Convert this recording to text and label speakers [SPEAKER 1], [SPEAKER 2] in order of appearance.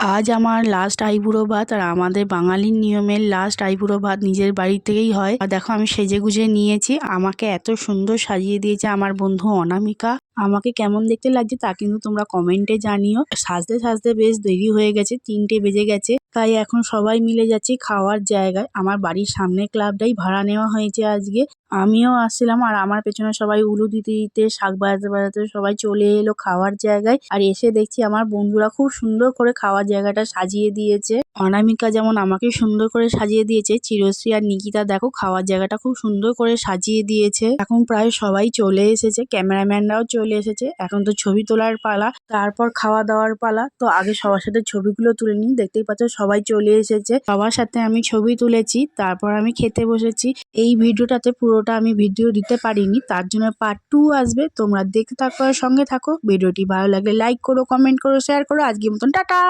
[SPEAKER 1] আজ আমার লাস্ট আইবুড়ো ভাত। আর আমাদের বাঙালির নিয়মের লাস্ট আইবুড়ো ভাত নিজের বাড়ি থেকেই হয়। আর দেখো আমি সেজে গুজে নিয়েছি, আমাকে এত সুন্দর সাজিয়ে দিয়েছে আমার বন্ধু অনামিকা। আমাকে কেমন দেখতে লাগছে তা কিন্তু তোমরা কমেন্টে জানিও। সাজতে সাজতে বেশ দেরি হয়ে গেছে, 3টে বেজে গেছে। তাই এখন সবাই মিলে যাচ্ছি খাওয়ার জায়গায়। আমার বাড়ির সামনে ক্লাবটাই ভাড়া নেওয়া হয়েছে আজকে। আমিও আসছিলাম আর আমার পেছনে সবাই উলু দিতে দিতে শাক বাজাতে বাজাতে সবাই চলে এলো খাওয়ার জায়গায়। আর এসে দেখছি আমার বন্ধুরা খুব সুন্দর করে খাওয়ার জায়গাটা সাজিয়ে দিয়েছে। অনামিকা যেমন আমাকে সুন্দর করে সাজিয়ে দিয়েছে, চিরশ্রী আর নিকিতা দেখো খাওয়ার জায়গাটা খুব সুন্দর করে সাজিয়ে দিয়েছে। এখন প্রায় সবাই চলে এসেছে, ক্যামেরাম্যানরাও চলে এসেছে। এখন তো ছবি তোলার পালা, তারপর খাওয়া দাওয়ার পালা। তো আগে সবার সাথে ছবিগুলো তুলে নিই। দেখতেই পাচ্ছ সবাই চলে এসেছে, সবার সাথে আমি ছবি তুলেছি, তারপর আমি খেতে বসেছি। এই ভিডিওটাতে পুরোটা আমি ভিডিও দিতে পারিনি, তার জন্য পার্ট 2 আসবে। তোমরা দেখতে থাকো আর সঙ্গে থাকো। ভিডিওটি ভালো লাগলে লাইক করো, কমেন্ট করো, শেয়ার করো। আজকের মতন টাটা।